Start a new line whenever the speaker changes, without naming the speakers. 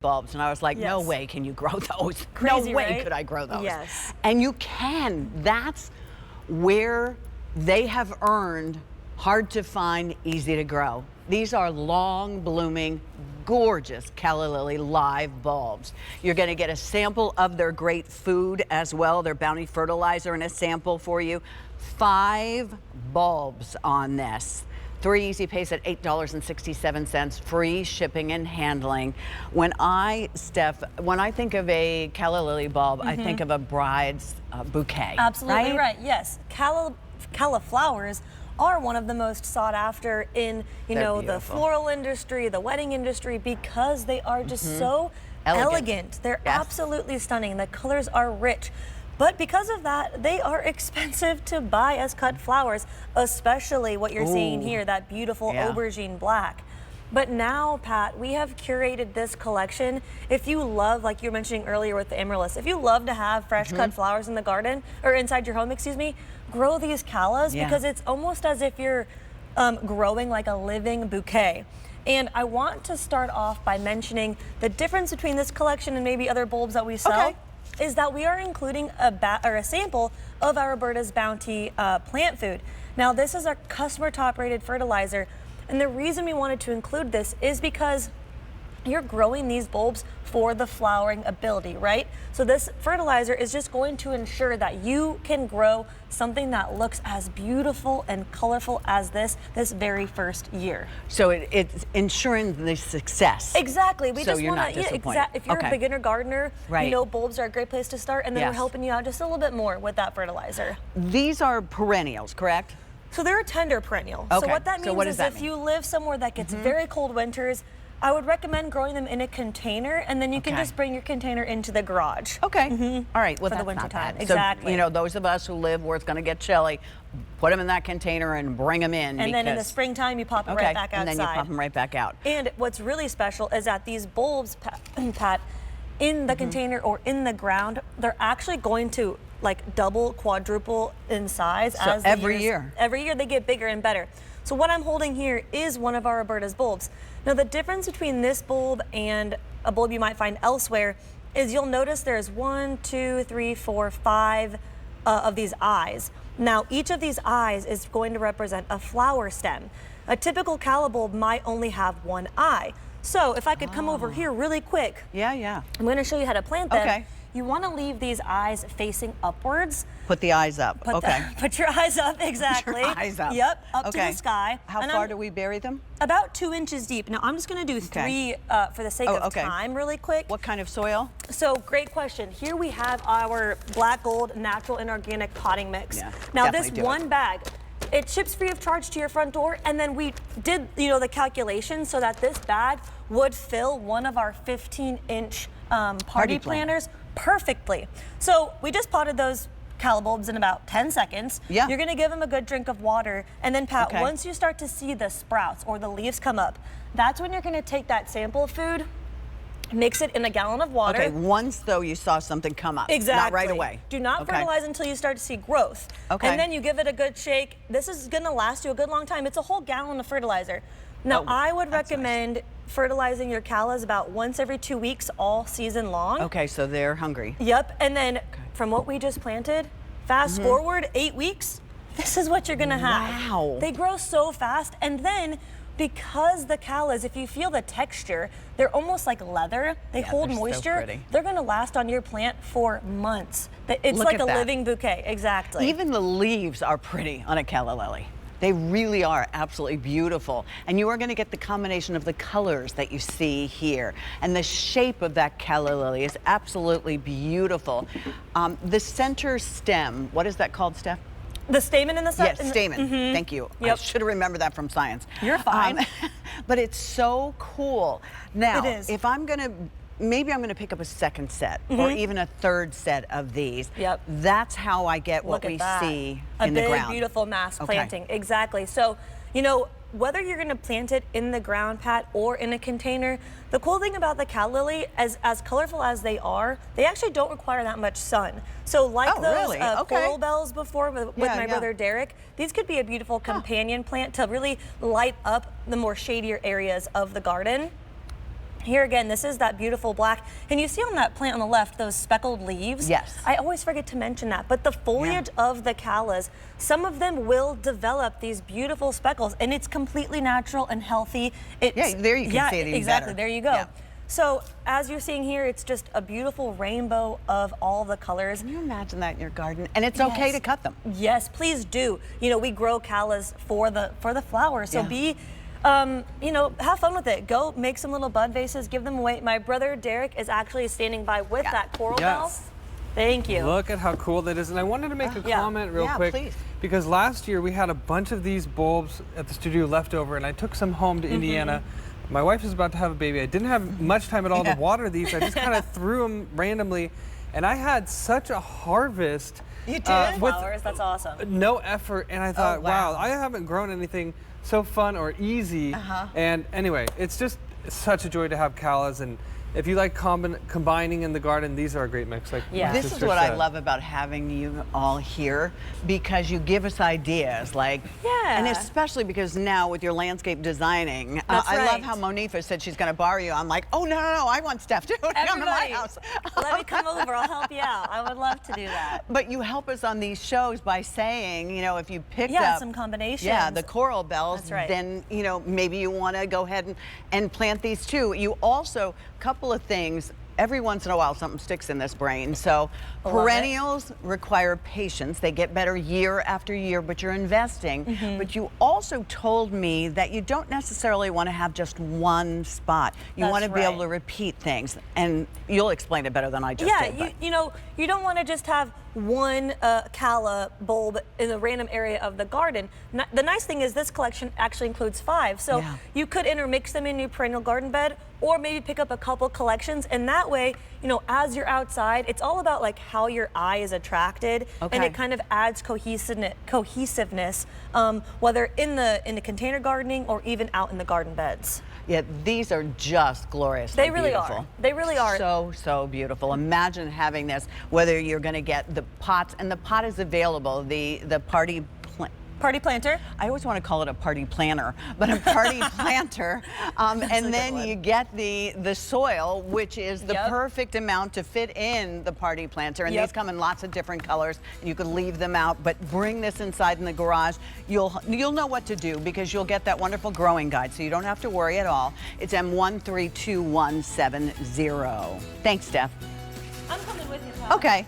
bulbs, and I was like,
Yes.
no way can you grow those.
Crazy,
no way
right?
could I grow those.
Yes.
And you can. That's where they have earned hard to find, easy to grow. These are long blooming, gorgeous Calla Lily live bulbs. You're going to get a sample of their great food as well, their bounty fertilizer, and a sample for you. 5 bulbs on this. 3 easy pays at $8.67, free shipping and handling. When I think of a Calla Lily bulb, I think of a bride's bouquet.
Absolutely right. Yes, Calla flowers are one of the most sought after in the floral industry, the wedding industry, because they are just so elegant. They're absolutely stunning. The colors are rich. But because of that, they are expensive to buy as cut flowers, especially what you're seeing here, that beautiful aubergine black. But now, Pat, we have curated this collection. If you love, like you were mentioning earlier with the amaryllis, if you love to have fresh cut flowers in the garden, or inside your home, excuse me, grow these callas because it's almost as if you're growing like a living bouquet. And I want to start off by mentioning the difference between this collection and maybe other bulbs that we sell. Is that we are including a sample of our Roberta's Bounty plant food. Now, this is our customer top rated fertilizer, and the reason we wanted to include this is because you're growing these bulbs for the flowering ability, right? So this fertilizer is just going to ensure that you can grow something that looks as beautiful and colorful as this very first year.
So it's ensuring the success.
Exactly. We
so
just
you're
want
not
to, if you're a beginner gardener, bulbs are a great place to start, and then we're helping you out just a little bit more with that fertilizer.
These are perennials, correct?
So they're a tender perennial.
Okay.
So what that means is if you live somewhere that gets very cold winters, I would recommend growing them in a container, and then you can just bring your container into the garage.
Okay. All right. Well,
for
that's
the winter
not
time.
bad.
Exactly.
So, those of us who live where it's going to get chilly, put them in that container and bring them in.
And then in the springtime, you pop it right back outside.
And then you pop them right back out.
And what's really special is that these bulbs, Pat, in the container or in the ground, they're actually going to like double, quadruple in size as
every year.
Every year they get bigger and better. So what I'm holding here is one of our Roberta's bulbs. Now the difference between this bulb and a bulb you might find elsewhere is you'll notice there's 1, 2, 3, 4, 5 of these eyes. Now each of these eyes is going to represent a flower stem. A typical Calla bulb might only have 1 eye. So if I could come over here really quick.
Yeah.
I'm going to show you how to plant them. Okay. You want to leave these eyes facing upwards.
Put the eyes up.
Put your eyes up, exactly.
Put your eyes up.
Yep, up to the sky.
How far do we bury them?
About 2 inches deep. Now I'm just going to do 3 for the sake of time really quick.
What kind of soil?
So great question. Here we have our black gold natural and organic potting mix.
Yeah,
now this one bag, it ships free of charge to your front door, and then we did the calculation so that this bag would fill one of our 15-inch party planters perfectly. So we just potted those Calla bulbs in about 10 seconds.
Yeah.
You're gonna give them a good drink of water, and then Pat, once you start to see the sprouts or the leaves come up, that's when you're gonna take that sample of food, mix it in a gallon of water.
Okay, once though you saw something come up.
Exactly.
Not right away.
Do not fertilize until you start to see growth.
Okay.
And then you give it a good shake. This is gonna last you a good long time. It's a whole gallon of fertilizer. Now I would recommend fertilizing your callas about once every 2 weeks all season long.
Okay, so they're hungry.
Yep, and then from what we just planted, fast forward 8 weeks, this is what you're gonna have.
Wow.
They grow so fast, and then because the callas, if you feel the texture, they're almost like leather. They hold moisture. So they're gonna last on your plant for months. It's like a living bouquet, exactly.
Even the leaves are pretty on a Calla Lily. They really are absolutely beautiful. And you are going to get the combination of the colors that you see here. And the shape of that Calla Lily is absolutely beautiful. The center stem, what is that called, Steph?
The stamen in the center?
Yes, stamen. Thank you. Yep. I should have remembered that from science.
You're fine.
But it's so cool. Now,
it is.
if I'm going to maybe I'm going to pick up a second set or even a third set of these.
Yep.
That's how I get what we see in the ground.
A big, beautiful mass planting. Exactly. So, whether you're going to plant it in the ground, Pat, or in a container, the cool thing about the Calla Lily, as colorful as they are, they actually don't require that much sun. So like those coral bells before with my brother Derek, these could be a beautiful companion plant to really light up the more shadier areas of the garden. Here again, this is that beautiful black. And you see on that plant on the left, those speckled leaves?
Yes.
I always forget to mention that. But the foliage of the callas, some of them will develop these beautiful speckles, and it's completely natural and healthy.
Yeah, there you can see it even
exactly.
better.
There you go.
Yeah.
So as you're seeing here, it's just a beautiful rainbow of all the colors.
Can you imagine that in your garden? And it's okay to cut them.
Yes, please do. You know, we grow callas for the flowers. So be you know, have fun with it. Go make some little bud vases, give them away. My brother Derek is actually standing by with that coral bell. Thank you.
Look at how cool that is. And I wanted to make a comment real quick.
Please.
Because last year we had a bunch of these bulbs at the studio left over, and I took some home to Indiana. My wife is about to have a baby. I didn't have much time at all to water these. I just kind of threw them randomly, and I had such a harvest.
You did? Flowers, that's awesome.
No effort, and I thought, wow, I haven't grown anything so fun or easy. And anyway, it's just such a joy to have callas, and if you like combining in the garden, these are a great mix. Like
this is what I love about having you all here, because you give us ideas, like, and especially because now with your landscape designing, I love how Monifa said she's going to borrow you. I'm like, oh no, I want Steph to come to my house.
Let me come over. I'll help you out. I would love to do that.
But you help us on these shows by saying, you know, if you picked up
some combinations,
the coral bells, then you know maybe you want to go ahead and plant these too. You also couple of things. Every once in a while something sticks in this brain. So perennials require patience. They get better year after year, but you're investing. But you also told me that you don't necessarily want to have just one spot. You want to be able to repeat things, and you'll explain it better than I just did.
You know, you don't want to just have one calla bulb in a random area of the garden. The nice thing is this collection actually includes 5. So you could intermix them in your perennial garden bed, or maybe pick up a couple collections, and that way, you know, as you're outside, it's all about like how your eye is attracted, and it kind of adds cohesiveness, whether in the container gardening or even out in the garden beds.
Yeah, these are just glorious.
They really are. They really are.
So beautiful. Imagine having this, whether you're going to get the pots, and the pot is available, the party
planter.
I always want to call it a party planner, but a party planter. And then you get the soil, which is the perfect amount to fit in the party planter. And these come in lots of different colors. You could leave them out, but bring this inside in the garage. You'll know what to do, because you'll get that wonderful growing guide, so you don't have to worry at all. It's M132170. Thanks, Steph.
I'm coming with you, Tom.
Okay.